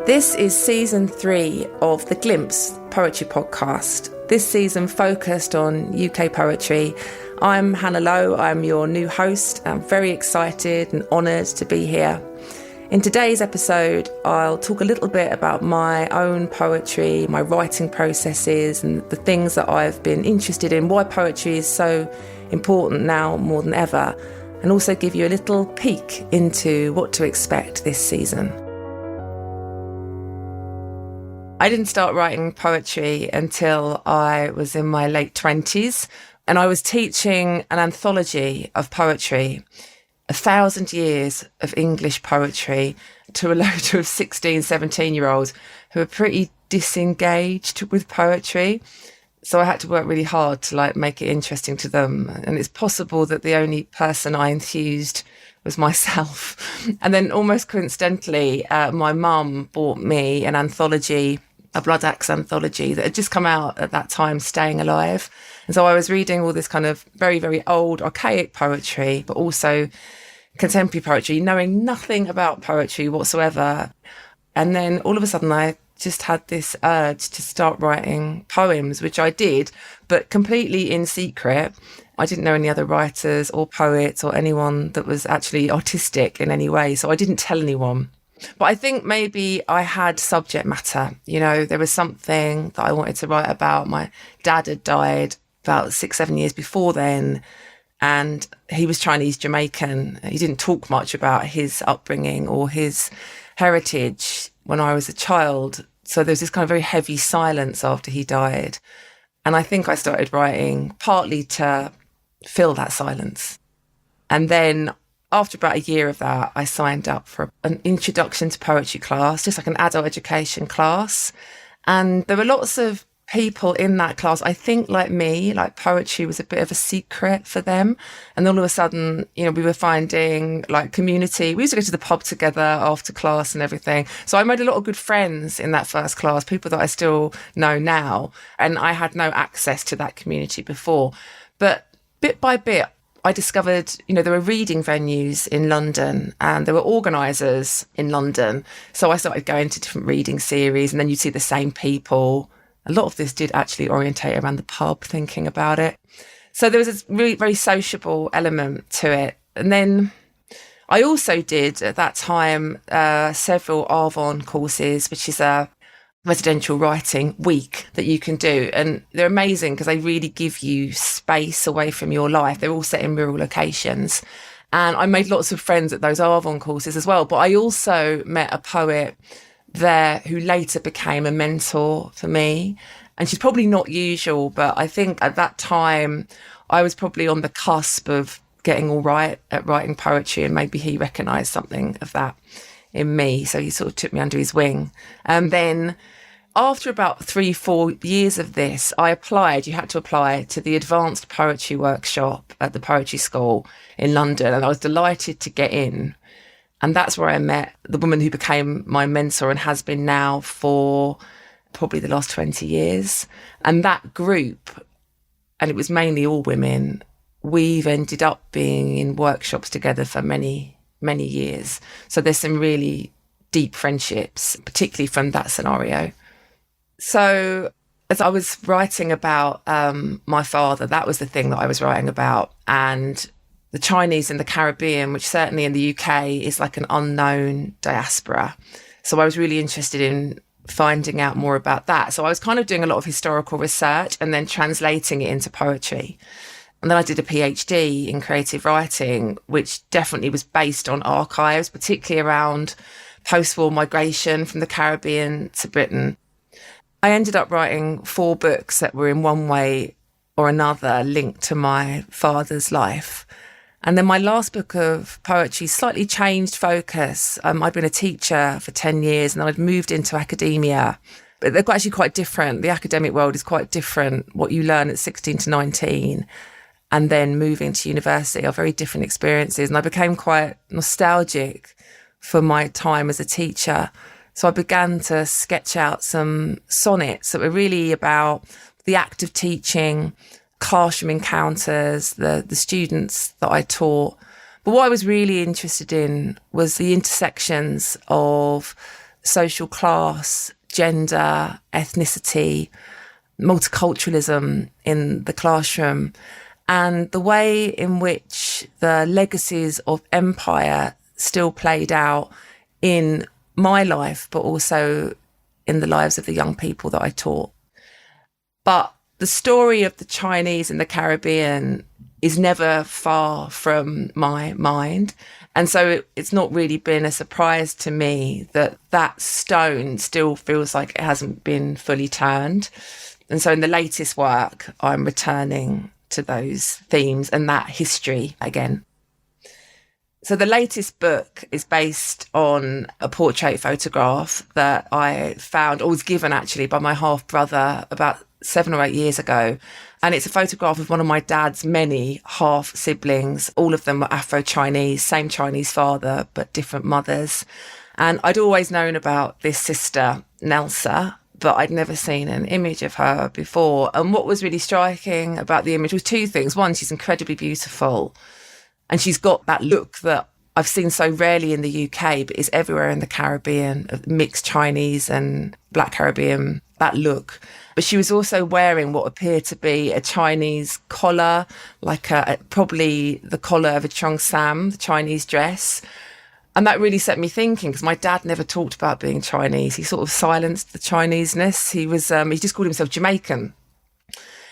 This is season 3 of the Glimpse Poetry Podcast. This season focused on UK poetry. I'm Hannah Lowe, I'm your new host. I'm very excited and honoured to be here. In today's episode, I'll talk a little bit about my own poetry, my writing processes and the things that I've been interested in, why poetry is so important now more than ever, and also give you a little peek into what to expect this season. I didn't start writing poetry until I was in my late 20s, and I was teaching an anthology of poetry, 1,000 years of English poetry, to a load of 16, 17-year-olds who are pretty disengaged with poetry. So I had to work really hard to make it interesting to them. And it's possible that the only person I enthused was myself. And then almost coincidentally, my mum bought me an anthology, a Blood Axe anthology that had just come out at that time, Staying Alive. And so I was reading all this kind of very, very old, archaic poetry, but also contemporary poetry, knowing nothing about poetry whatsoever. And then all of a sudden I just had this urge to start writing poems, which I did, but completely in secret. I didn't know any other writers or poets or anyone that was actually artistic in any way, so I didn't tell anyone. But I think maybe I had subject matter. You know, there was something that I wanted to write about. My dad had died about 6-7 years before then, and he was Chinese-Jamaican. He didn't talk much about his upbringing or his heritage when I was a child. So there was this kind of very heavy silence after he died. And I think I started writing partly to fill that silence. And then after about a year of that, I signed up for an introduction to poetry class, just like an adult education class. And there were lots of people in that class, I think like me, like poetry was a bit of a secret for them. And all of a sudden, you know, we were finding like community. We used to go to the pub together after class and everything. So I made a lot of good friends in that first class, people that I still know now. And I had no access to that community before. But bit by bit, I discovered, you know, there were reading venues in London and there were organisers in London. So I started going to different reading series, and then you'd see the same people. A lot of this did actually orientate around the pub, thinking about it. So there was this really very sociable element to it. And then I also did at that time several Arvon courses, which is a residential writing week that you can do. And they're amazing because they really give you space away from your life. They're all set in rural locations. And I made lots of friends at those Arvon courses as well. But I also met a poet there who later became a mentor for me. And she's probably not usual, but I think at that time I was probably on the cusp of getting all right at writing poetry, and maybe he recognised something of that in me. So he sort of took me under his wing. And then after about 3-4 years of this, I applied. You had to apply to the Advanced Poetry Workshop at the Poetry School in London. And I was delighted to get in. And that's where I met the woman who became my mentor and has been now for probably the last 20 years. And that group, and it was mainly all women, we've ended up being in workshops together for many, many years. So there's some really deep friendships, particularly from that scenario. So as I was writing about my father, that was the thing that I was writing about. And the Chinese in the Caribbean, which certainly in the UK is like an unknown diaspora. So I was really interested in finding out more about that. So I was kind of doing a lot of historical research and then translating it into poetry. And then I did a PhD in creative writing, which definitely was based on archives, particularly around post-war migration from the Caribbean to Britain. I ended up writing 4 books that were in one way or another linked to my father's life. And then my last book of poetry slightly changed focus. I'd been a teacher for 10 years and then I'd moved into academia. But they're actually quite different. The academic world is quite different. What you learn at 16 to 19 and then moving to university are very different experiences. And I became quite nostalgic for my time as a teacher. So I began to sketch out some sonnets that were really about the act of teaching, classroom encounters, the students that I taught. But what I was really interested in was the intersections of social class, gender, ethnicity, multiculturalism in the classroom, and the way in which the legacies of empire still played out in my life, but also in the lives of the young people that I taught. But the story of the Chinese in the Caribbean is never far from my mind. And so it's not really been a surprise to me that that stone still feels like it hasn't been fully turned. And so in the latest work, I'm returning to those themes and that history again. So the latest book is based on a portrait photograph that I found, or was given actually by my half brother about 7 or 8 years ago. And it's a photograph of one of my dad's many half siblings. All of them were Afro-Chinese, same Chinese father, but different mothers. And I'd always known about this sister, Nelsa, but I'd never seen an image of her before. And what was really striking about the image was two things. One, she's incredibly beautiful. And she's got that look that I've seen so rarely in the UK, but is everywhere in the Caribbean, mixed Chinese and Black Caribbean, that look. But she was also wearing what appeared to be a Chinese collar, like probably the collar of a cheongsam, the Chinese dress. And that really set me thinking, because my dad never talked about being Chinese. He sort of silenced the Chineseness. He just called himself Jamaican.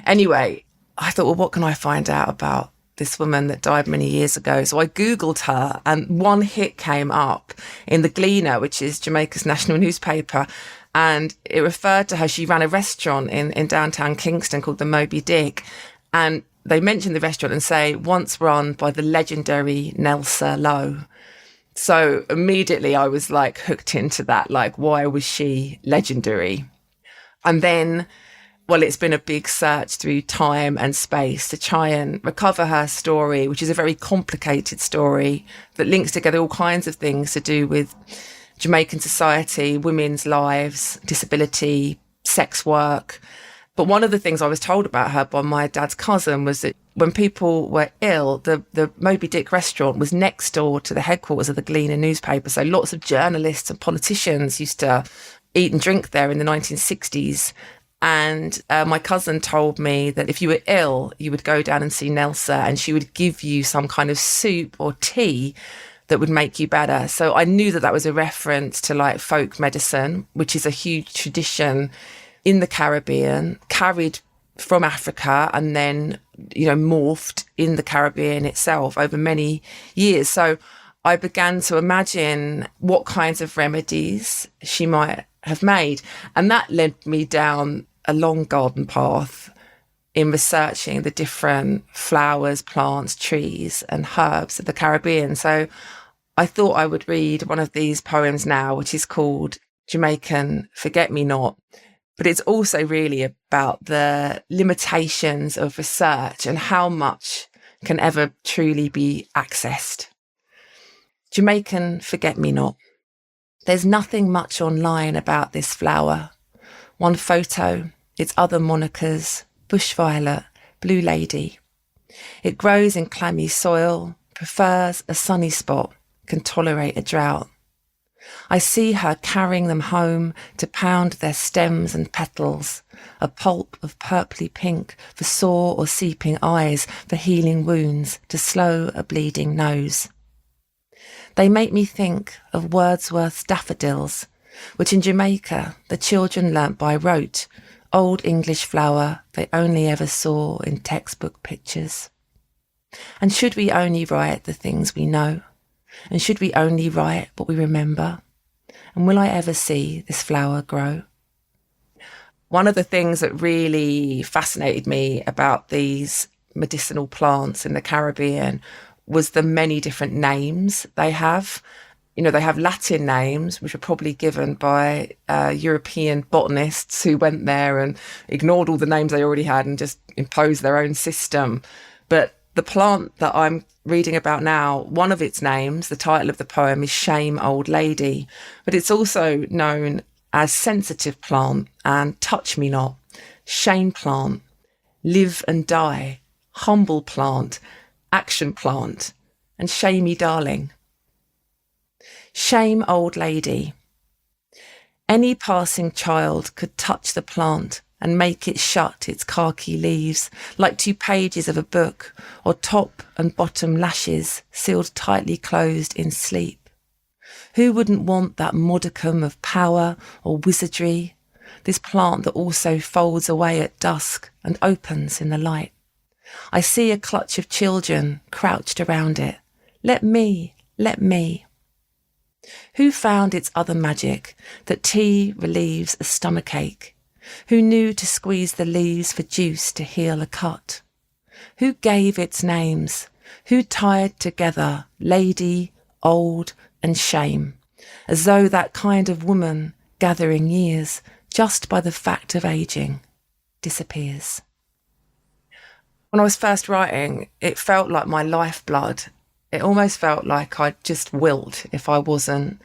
Anyway, I thought, well, what can I find out about this woman that died many years ago? So I Googled her, and one hit came up in the Gleaner, which is Jamaica's national newspaper. And it referred to her. She ran a restaurant in downtown Kingston called the Moby Dick. And they mentioned the restaurant and say, once run by the legendary Hannah Lowe. So immediately I was like hooked into that. Like, why was she legendary? And then, well, it's been a big search through time and space to try and recover her story, which is a very complicated story that links together all kinds of things to do with Jamaican society, women's lives, disability, sex work. But one of the things I was told about her by my dad's cousin was that when people were ill, the Moby Dick restaurant was next door to the headquarters of the Gleaner newspaper. So lots of journalists and politicians used to eat and drink there in the 1960s. And my cousin told me that if you were ill, you would go down and see Nelsa, and she would give you some kind of soup or tea that would make you better. So I knew that that was a reference to like folk medicine, which is a huge tradition in the Caribbean, carried from Africa and then, morphed in the Caribbean itself over many years. So I began to imagine what kinds of remedies she might have made. And that led me down a long garden path in researching the different flowers, plants, trees and herbs of the Caribbean. So I thought I would read one of these poems now, which is called Jamaican-Forget-Me-Not. But it's also really about the limitations of research and how much can ever truly be accessed. Jamaican-Forget-Me-Not. There's nothing much online about this flower. One photo, its other monikers, bush violet, blue lady. It grows in clammy soil, prefers a sunny spot, can tolerate a drought. I see her carrying them home to pound their stems and petals, a pulp of purply pink for sore or seeping eyes, for healing wounds, to slow a bleeding nose. They make me think of Wordsworth's daffodils, which in Jamaica the children learnt by rote, old English flower they only ever saw in textbook pictures. And should we only write the things we know? And should we only write what we remember? And will I ever see this flower grow? One of the things that really fascinated me about these medicinal plants in the Caribbean was the many different names they have. They have Latin names, which were probably given by European botanists who went there and ignored all the names they already had and just imposed their own system. But the plant that I'm reading about now, one of its names, the title of the poem is Shame Old Lady, but it's also known as sensitive plant and touch me not, shame plant, live and die, humble plant, action plant, and shamey darling. Shame Old Lady. Any passing child could touch the plant and make it shut its khaki leaves like 2 pages of a book, or top and bottom lashes sealed tightly closed in sleep. Who wouldn't want that modicum of power or wizardry, this plant that also folds away at dusk and opens in the light? I see a clutch of children crouched around it. Let me, let me. Who found its other magic, that tea relieves a stomachache? Who knew to squeeze the leaves for juice to heal a cut? Who gave its names? Who tied together lady, old and shame, as though that kind of woman, gathering years just by the fact of ageing, disappears? When I was first writing, it felt like my lifeblood. It almost felt like I'd just wilt if I wasn't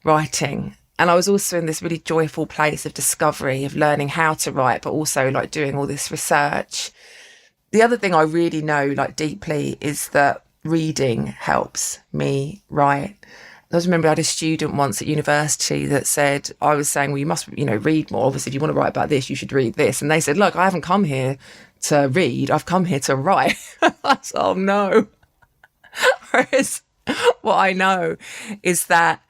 writing. And I was also in this really joyful place of discovery, of learning how to write, but also like doing all this research. The other thing I really know like deeply is that reading helps me write. I remember I had a student once at university that said, I was saying, well, you must, read more. Obviously, if you want to write about this, you should read this. And they said, look, I haven't come here to read. I've come here to write. I said, oh, no. Whereas what I know is that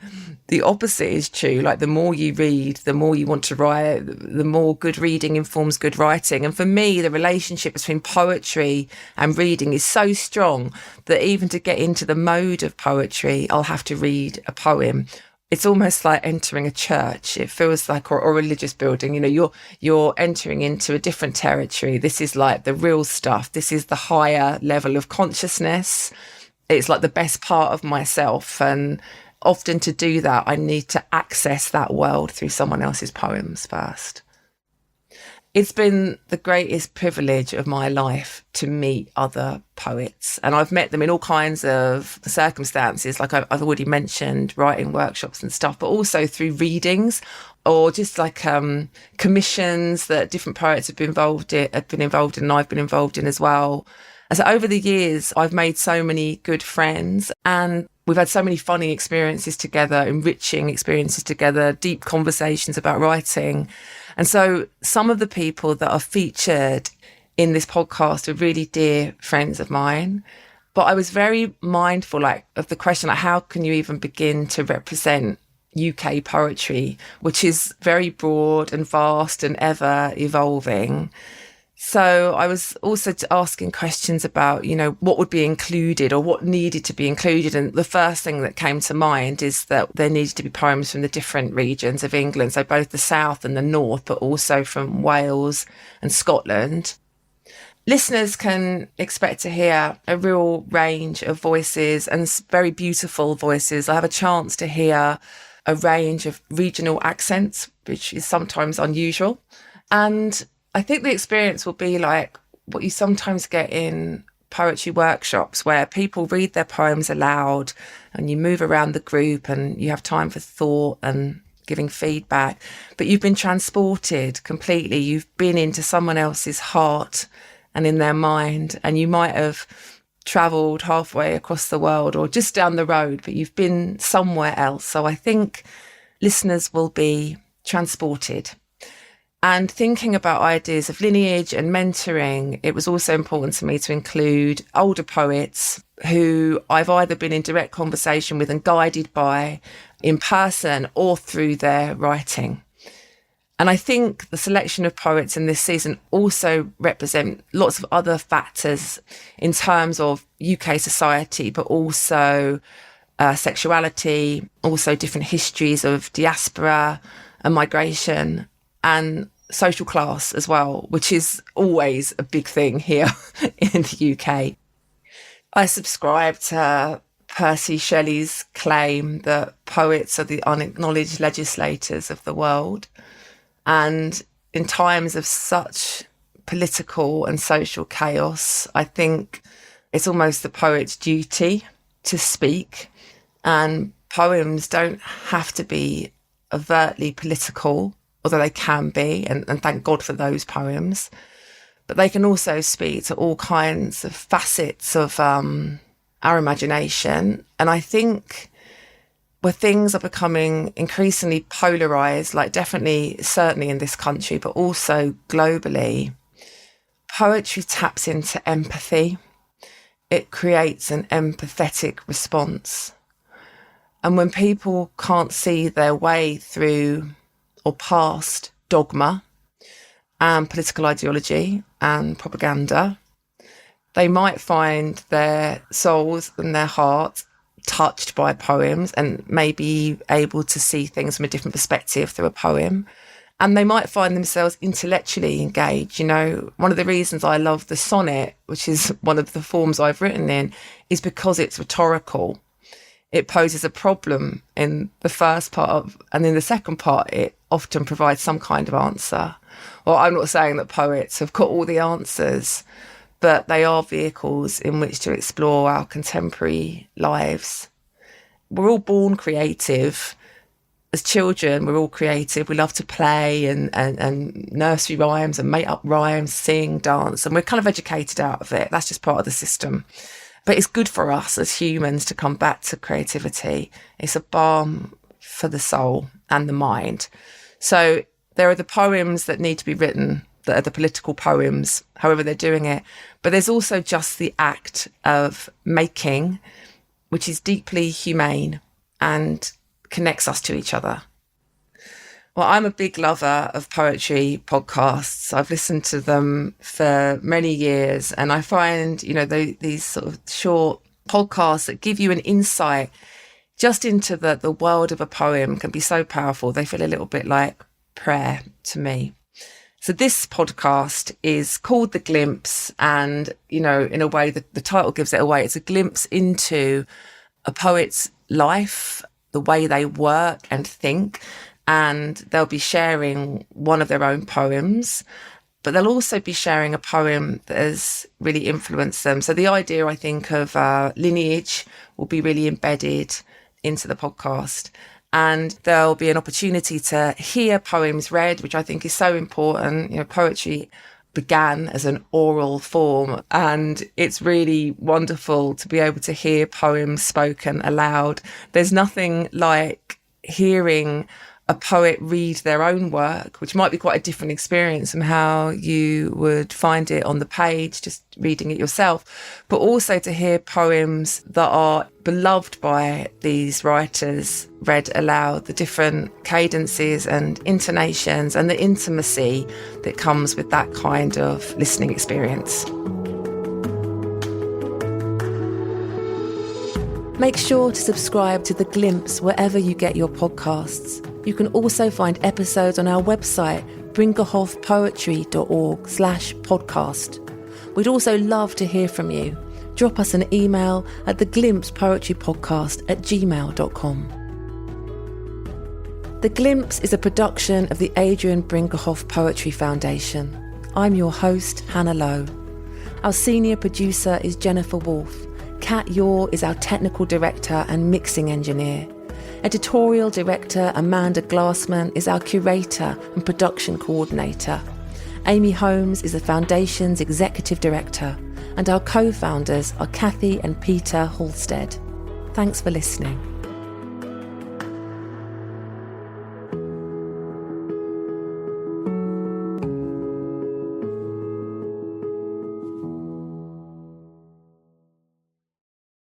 the opposite is true. Like the more you read, the more you want to write, the more good reading informs good writing. And for me, the relationship between poetry and reading is so strong that even to get into the mode of poetry, I'll have to read a poem. It's almost like entering a church. It feels like, or a religious building, you're entering into a different territory. This is like the real stuff. This is the higher level of consciousness. It's like the best part of myself. And often to do that, I need to access that world through someone else's poems first. It's been the greatest privilege of my life to meet other poets. And I've met them in all kinds of circumstances, like I've already mentioned, writing workshops and stuff, but also through readings or just like commissions that different poets have been involved in and I've been involved in as well. And so over the years, I've made so many good friends and we've had so many funny experiences together, enriching experiences together, deep conversations about writing. And so some of the people that are featured in this podcast are really dear friends of mine. But I was very mindful of the question, how can you even begin to represent UK poetry, which is very broad and vast and ever evolving. So I was also asking questions about, what would be included or what needed to be included. And the first thing that came to mind is that there needed to be poems from the different regions of England. So both the south and the north, but also from Wales and Scotland. Listeners can expect to hear a real range of voices and very beautiful voices. I have a chance to hear a range of regional accents, which is sometimes unusual. And I think the experience will be like what you sometimes get in poetry workshops where people read their poems aloud and you move around the group and you have time for thought and giving feedback, but you've been transported completely. You've been into someone else's heart and in their mind, and you might have travelled halfway across the world or just down the road, but you've been somewhere else. So I think listeners will be transported. And thinking about ideas of lineage and mentoring, it was also important to me to include older poets who I've either been in direct conversation with and guided by in person or through their writing. And I think the selection of poets in this season also represent lots of other factors in terms of UK society, but also sexuality, also different histories of diaspora and migration, and social class as well, which is always a big thing here in the UK. I subscribe to Percy Shelley's claim that poets are the unacknowledged legislators of the world. And in times of such political and social chaos, I think it's almost the poet's duty to speak. And poems don't have to be overtly political, although they can be, and thank God for those poems. But they can also speak to all kinds of facets of our imagination. And I think where things are becoming increasingly polarised, like certainly in this country, but also globally, poetry taps into empathy. It creates an empathetic response. And when people can't see their way through or past dogma and political ideology and propaganda, they might find their souls and their hearts touched by poems and maybe able to see things from a different perspective through a poem. And they might find themselves intellectually engaged. You know, one of the reasons I love the sonnet, which is one of the forms I've written in, is because it's rhetorical. It poses a problem in the first part and in the second part, it often provides some kind of answer. Well, I'm not saying that poets have got all the answers, but they are vehicles in which to explore our contemporary lives. We're all born creative. As children, we're all creative. We love to play and nursery rhymes and make up rhymes, sing, dance, and we're kind of educated out of it. That's just part of the system. But it's good for us as humans to come back to creativity. It's a balm for the soul and the mind. So there are the poems that need to be written, that are the political poems, however they're doing it. But there's also just the act of making, which is deeply humane and connects us to each other. Well, I'm a big lover of poetry podcasts. I've listened to them for many years, and I find, you know, these sort of short podcasts that give you an insight just into the world of a poem can be so powerful. They feel a little bit like prayer to me. So this podcast is called The Glimpse, and, you know, in a way, the title gives it away. It's a glimpse into a poet's life, the way they work and think, and they'll be sharing one of their own poems, but they'll also be sharing a poem that has really influenced them. So the idea, I think, of lineage will be really embedded into the podcast. And there'll be an opportunity to hear poems read, which I think is so important. You know, poetry began as an oral form, and it's really wonderful to be able to hear poems spoken aloud. There's nothing like hearing a poet read their own work, which might be quite a different experience from how you would find it on the page, just reading it yourself, but also to hear poems that are beloved by these writers read aloud, the different cadences and intonations and the intimacy that comes with that kind of listening experience. Make sure to subscribe to The Glimpse wherever you get your podcasts. You can also find episodes on our website, brinkerhoffpoetry.org/podcast. We'd also love to hear from you. Drop us an email at theglimpsepoetrypodcast@gmail.com. The Glimpse is a production of the Adrian Brinkerhoff Poetry Foundation. I'm your host, Hannah Lowe. Our senior producer is Jennifer Wolfe. Kat Yor is our technical director and mixing engineer. Editorial director Amanda Glassman is our curator and production coordinator. Amy Holmes is the Foundation's executive director, and our co-founders are Kathy and Peter Halstead. Thanks for listening.